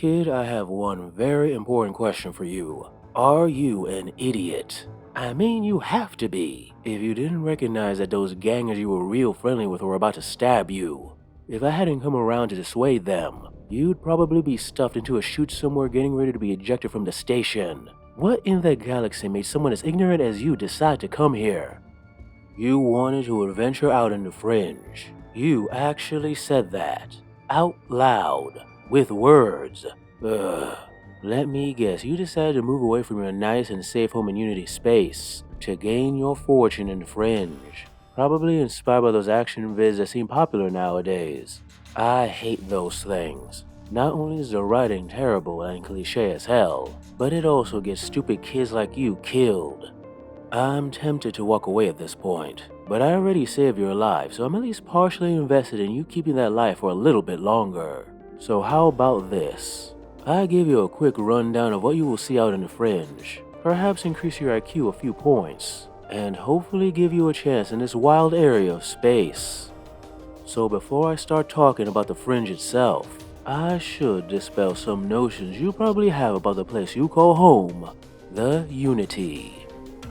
Kid, I have one very important question for you. Are you an idiot? I mean, you have to be, if you didn't recognize that those gangers you were real friendly with were about to stab you. If I hadn't come around to dissuade them, you'd probably be stuffed into a chute somewhere getting ready to be ejected from the station. What in the galaxy made someone as ignorant as you decide to come here? You wanted to adventure out in the Fringe. You actually said that. Out loud. With words. Ugh. Let me guess, you decided to move away from your nice and safe home and Unity space to gain your fortune in the Fringe. Probably inspired by those action vids that seem popular nowadays. I hate those things. Not only is the writing terrible and cliche as hell, but it also gets stupid kids like you killed. I'm tempted to walk away at this point, but I already saved your life, so I'm at least partially invested in you keeping that life for a little bit longer. So how about this? I give you a quick rundown of what you will see out in the Fringe, perhaps increase your IQ a few points, and hopefully give you a chance in this wild area of space. So before I start talking about the Fringe itself, I should dispel some notions you probably have about the place you call home, the Unity.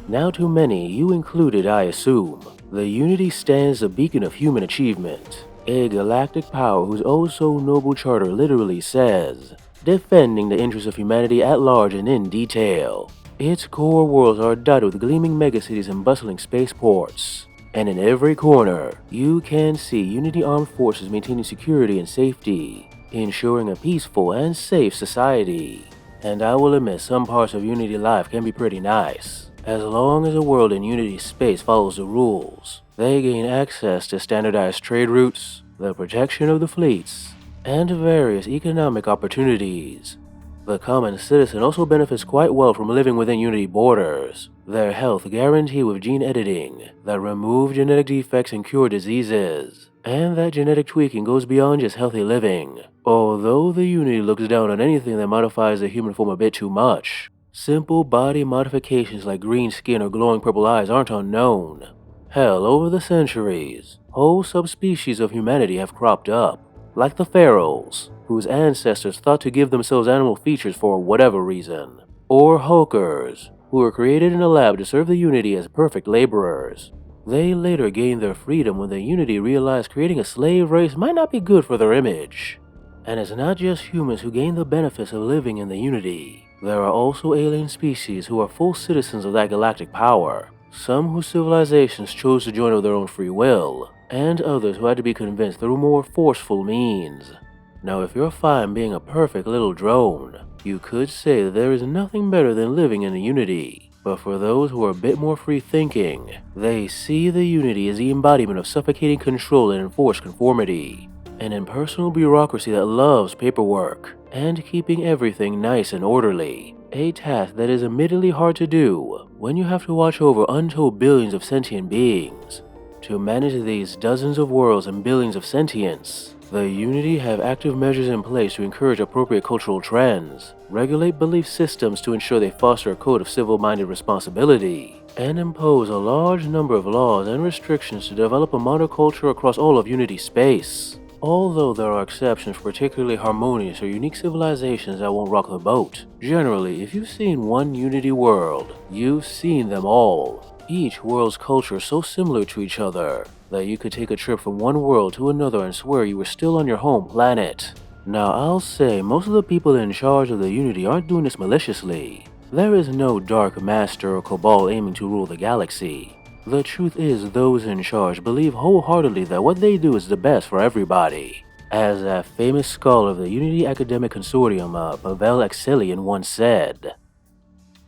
Now to many, you included I assume, the Unity stands a beacon of human achievement, a galactic power whose oh-so-noble charter literally says, defending the interests of humanity at large and in detail. Its core worlds are dotted with gleaming megacities and bustling spaceports, and in every corner, you can see Unity armed forces maintaining security and safety, ensuring a peaceful and safe society. And I will admit some parts of Unity life can be pretty nice. As long as a world in Unity space follows the rules, they gain access to standardized trade routes, the protection of the fleets, and various economic opportunities. The common citizen also benefits quite well from living within Unity borders, their health guaranteed with gene editing that remove genetic defects and cure diseases, and that genetic tweaking goes beyond just healthy living. Although the Unity looks down on anything that modifies the human form a bit too much, simple body modifications like green skin or glowing purple eyes aren't unknown. Hell, over the centuries, whole subspecies of humanity have cropped up, like the pharaohs, whose ancestors thought to give themselves animal features for whatever reason, or hulkers, who were created in a lab to serve the Unity as perfect laborers. They later gained their freedom when the Unity realized creating a slave race might not be good for their image. And it's not just humans who gain the benefits of living in the Unity. There are also alien species who are full citizens of that galactic power, some whose civilizations chose to join of their own free will, and others who had to be convinced through more forceful means. Now if you're fine being a perfect little drone, you could say that there is nothing better than living in the Unity. But for those who are a bit more free-thinking, they see the Unity as the embodiment of suffocating control and enforced conformity, an impersonal bureaucracy that loves paperwork and keeping everything nice and orderly, a task that is admittedly hard to do when you have to watch over untold billions of sentient beings. To manage these dozens of worlds and billions of sentience, the Unity have active measures in place to encourage appropriate cultural trends, regulate belief systems to ensure they foster a code of civil-minded responsibility, and impose a large number of laws and restrictions to develop a monoculture across all of Unity space. Although there are exceptions for particularly harmonious or unique civilizations that won't rock the boat, generally, if you've seen one Unity world, you've seen them all. Each world's culture is so similar to each other that you could take a trip from one world to another and swear you were still on your home planet. Now I'll say most of the people in charge of the Unity aren't doing this maliciously. There is no dark master or cabal aiming to rule the galaxy. The truth is, those in charge believe wholeheartedly that what they do is the best for everybody. As that famous scholar of the Unity Academic Consortium, Pavel Exilian once said,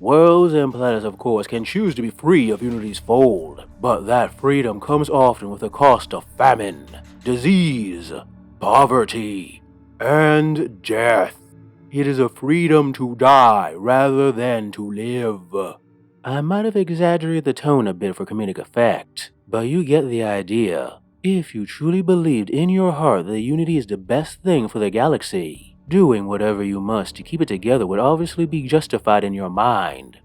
"Worlds and planets of course can choose to be free of Unity's fold, but that freedom comes often with the cost of famine, disease, poverty, and death. It is a freedom to die rather than to live." I might have exaggerated the tone a bit for comedic effect, but you get the idea. If you truly believed in your heart that Unity is the best thing for the galaxy, doing whatever you must to keep it together would obviously be justified in your mind.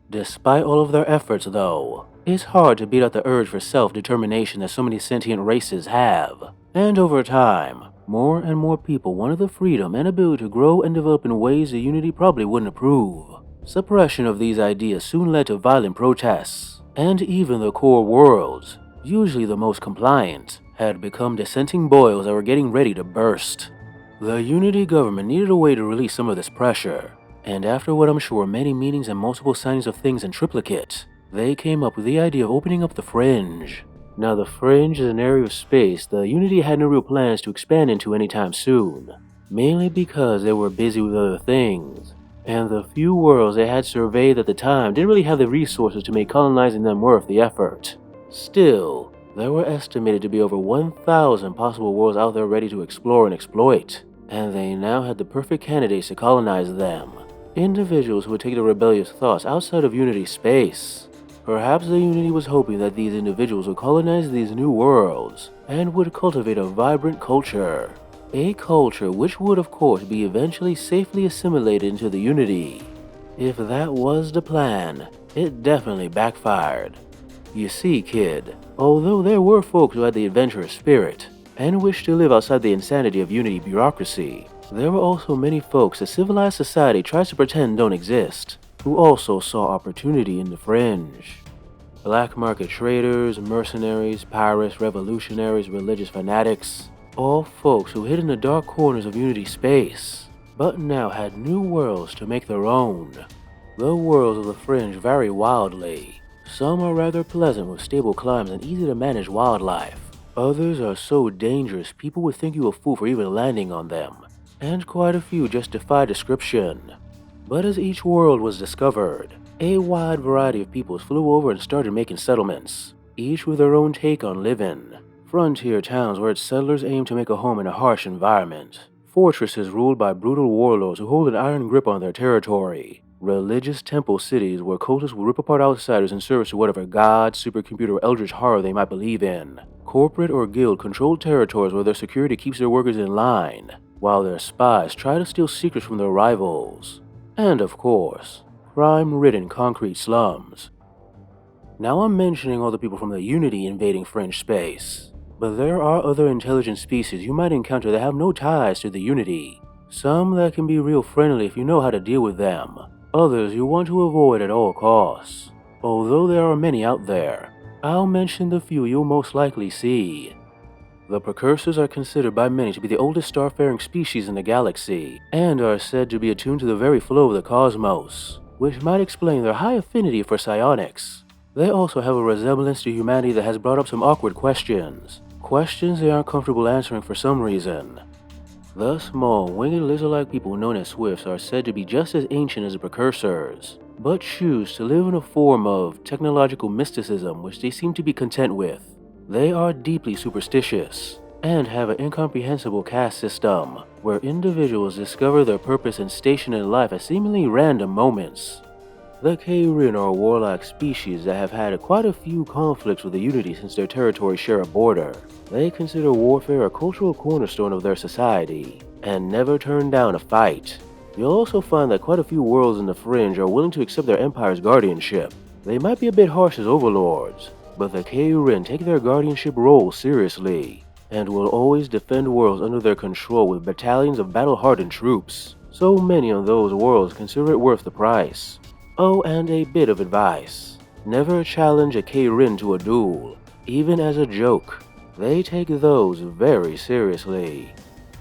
Despite all of their efforts though, it's hard to beat out the urge for self-determination that so many sentient races have. And over time, more and more people wanted the freedom and ability to grow and develop in ways the Unity probably wouldn't approve. Suppression of these ideas soon led to violent protests, and even the core worlds, usually the most compliant, had become dissenting boils that were getting ready to burst. The Unity government needed a way to release some of this pressure, and after what I'm sure were many meetings and multiple signings of things in triplicate, they came up with the idea of opening up the Fringe. Now, the Fringe is an area of space the Unity had no real plans to expand into anytime soon, mainly because they were busy with other things, and the few worlds they had surveyed at the time didn't really have the resources to make colonizing them worth the effort. Still, there were estimated to be over 1,000 possible worlds out there ready to explore and exploit, and they now had the perfect candidates to colonize them. Individuals who would take their rebellious thoughts outside of Unity space. Perhaps the Unity was hoping that these individuals would colonize these new worlds and would cultivate a vibrant culture. A culture which would of course be eventually safely assimilated into the Unity. If that was the plan, it definitely backfired. You see, kid, although there were folks who had the adventurous spirit and wished to live outside the insanity of Unity bureaucracy, there were also many folks that civilized society tries to pretend don't exist, who also saw opportunity in the Fringe. Black market traders, mercenaries, pirates, revolutionaries, religious fanatics, all folks who hid in the dark corners of Unity space, but now had new worlds to make their own. The worlds of the Fringe vary wildly. Some are rather pleasant with stable climes and easy to manage wildlife. Others are so dangerous people would think you a fool for even landing on them, and quite a few just defy description. But as each world was discovered, a wide variety of peoples flew over and started making settlements, each with their own take on living. Frontier towns where its settlers aimed to make a home in a harsh environment. Fortresses ruled by brutal warlords who hold an iron grip on their territory. Religious temple cities where cultists would rip apart outsiders in service to whatever god, supercomputer, or eldritch horror they might believe in. Corporate or guild-controlled territories where their security keeps their workers in line, while their spies try to steal secrets from their rivals. And of course, crime-ridden concrete slums. Now I'm mentioning all the people from the Unity invading Fringe space, but there are other intelligent species you might encounter that have no ties to the Unity. Some that can be real friendly if you know how to deal with them, others you want to avoid at all costs. Although there are many out there, I'll mention the few you'll most likely see. The Precursors are considered by many to be the oldest starfaring species in the galaxy, and are said to be attuned to the very flow of the cosmos, which might explain their high affinity for psionics. They also have a resemblance to humanity that has brought up some awkward questions. Questions they aren't comfortable answering for some reason. The small, winged lizard-like people known as Swifts are said to be just as ancient as the Precursors, but choose to live in a form of technological mysticism which they seem to be content with. They are deeply superstitious, and have an incomprehensible caste system, where individuals discover their purpose and station in life at seemingly random moments. The Kayrin are a warlike species that have had quite a few conflicts with the Unity since their territories share a border. They consider warfare a cultural cornerstone of their society, and never turn down a fight. You'll also find that quite a few worlds in the Fringe are willing to accept their empire's guardianship. They might be a bit harsh as overlords, but the Kayrin take their guardianship role seriously, and will always defend worlds under their control with battalions of battle-hardened troops. So many on those worlds consider it worth the price. Oh, and a bit of advice. Never challenge a Kayrin to a duel, even as a joke. They take those very seriously.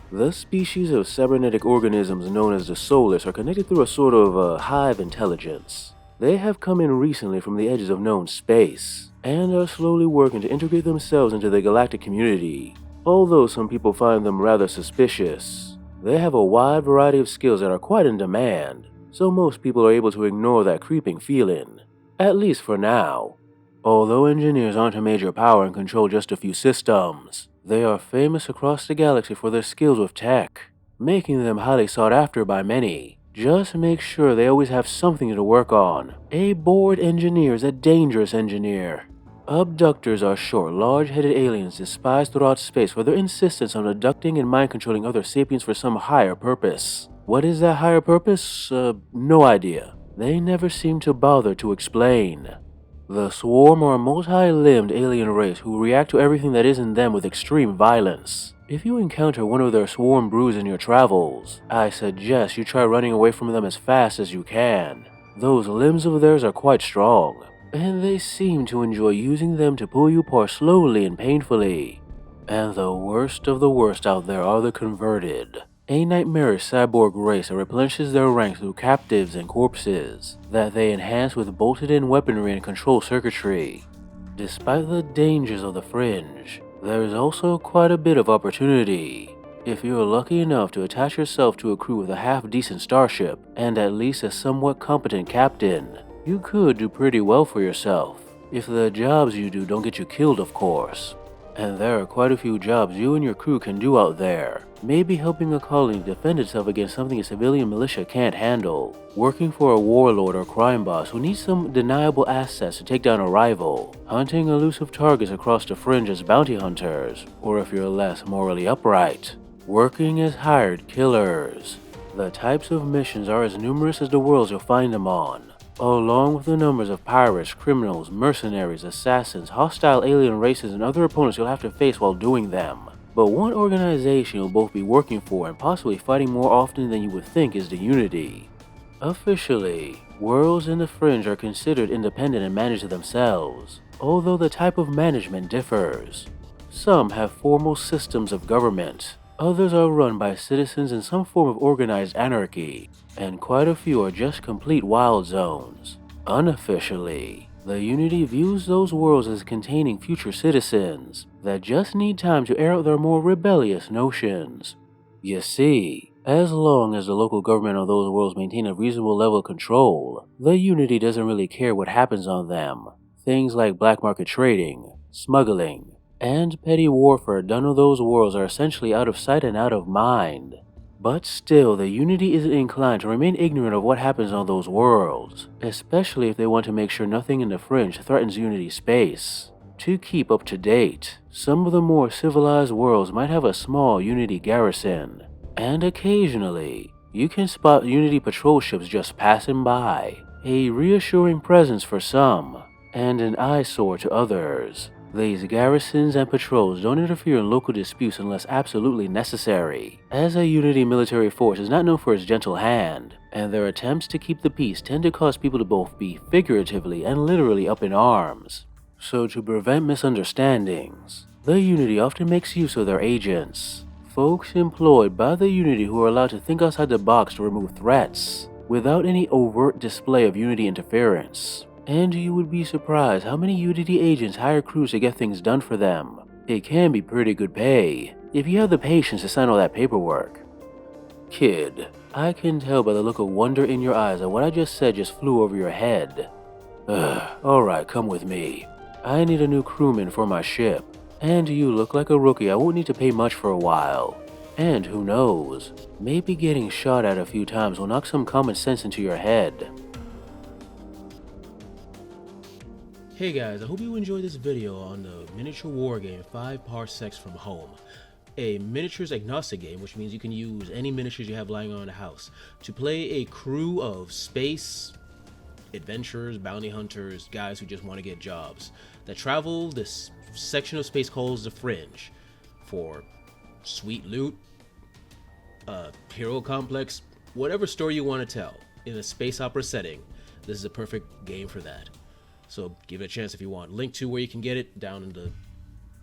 The species of cybernetic organisms known as the Soulless are connected through a sort of hive intelligence. They have come in recently from the edges of known space, and are slowly working to integrate themselves into the galactic community. Although some people find them rather suspicious, they have a wide variety of skills that are quite in demand, so most people are able to ignore that creeping feeling, at least for now. Although engineers aren't a major power and control just a few systems, they are famous across the galaxy for their skills with tech, making them highly sought after by many. Just make sure they always have something to work on. A bored engineer is a dangerous engineer. Abductors are short, large-headed aliens despised throughout space for their insistence on abducting and mind-controlling other sapiens for some higher purpose. What is that higher purpose? No idea. They never seem to bother to explain. The Swarm are a multi-limbed alien race who react to everything that isn't them with extreme violence. If you encounter one of their swarm brews in your travels, I suggest you try running away from them as fast as you can. Those limbs of theirs are quite strong, and they seem to enjoy using them to pull you apart slowly and painfully. And the worst of the worst out there are the Converted, a nightmarish cyborg race that replenishes their ranks through captives and corpses that they enhance with bolted-in weaponry and control circuitry. Despite the dangers of the Fringe, there is also quite a bit of opportunity. If you're lucky enough to attach yourself to a crew with a half-decent starship and at least a somewhat competent captain, you could do pretty well for yourself, if the jobs you do don't get you killed, of course. And there are quite a few jobs you and your crew can do out there. Maybe helping a colony defend itself against something a civilian militia can't handle, working for a warlord or crime boss who needs some deniable assets to take down a rival, hunting elusive targets across the Fringe as bounty hunters, or if you're less morally upright, working as hired killers. The types of missions are as numerous as the worlds you'll find them on, along with the numbers of pirates, criminals, mercenaries, assassins, hostile alien races, and other opponents you'll have to face while doing them. But one organization you'll both be working for and possibly fighting more often than you would think is the Unity. Officially, worlds in the Fringe are considered independent and manage themselves, although the type of management differs. Some have formal systems of government, others are run by citizens in some form of organized anarchy, and quite a few are just complete wild zones. Unofficially, the Unity views those worlds as containing future citizens that just need time to air out their more rebellious notions. You see, as long as the local government of those worlds maintain a reasonable level of control, the Unity doesn't really care what happens on them. Things like black market trading, smuggling, and petty warfare done on those worlds are essentially out of sight and out of mind. But still, the Unity isn't inclined to remain ignorant of what happens on those worlds, especially if they want to make sure nothing in the Fringe threatens Unity space. To keep up to date, some of the more civilized worlds might have a small Unity garrison, and occasionally, you can spot Unity patrol ships just passing by, a reassuring presence for some, and an eyesore to others. These garrisons and patrols don't interfere in local disputes unless absolutely necessary, as a Unity military force is not known for its gentle hand, and their attempts to keep the peace tend to cause people to both be figuratively and literally up in arms. So to prevent misunderstandings, the Unity often makes use of their agents, folks employed by the Unity who are allowed to think outside the box to remove threats, without any overt display of Unity interference. And you would be surprised how many Unity agents hire crews to get things done for them. It can be pretty good pay, if you have the patience to sign all that paperwork. Kid, I can tell by the look of wonder in your eyes that what I just said just flew over your head. Alright, come with me. I need a new crewman for my ship, and you look like a rookie I won't need to pay much for a while. And who knows, maybe getting shot at a few times will knock some common sense into your head. Hey guys, I hope you enjoyed this video on the miniature war game 5 Parsecs From Home. A miniatures agnostic game, which means you can use any miniatures you have lying around the house to play a crew of space adventurers, bounty hunters, guys who just want to get jobs that travel this section of space called the Fringe for sweet loot, hero complex, whatever story you want to tell in a space opera setting. This is a perfect game for that. So give it a chance if you want. Link to where you can get it down in the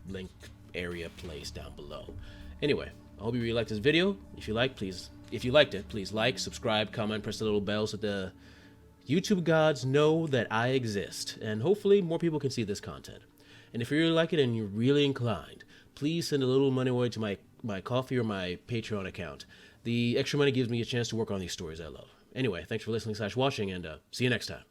link area place down below. Anyway, I hope you really liked this video. If you liked it, please like, subscribe, comment, press the little bell so the YouTube gods know that I exist, and hopefully more people can see this content. And if you really like it and you're really inclined, please send a little money away to my Ko-fi or my Patreon account. The extra money gives me a chance to work on these stories I love. Anyway, thanks for listening/watching, and see you next time.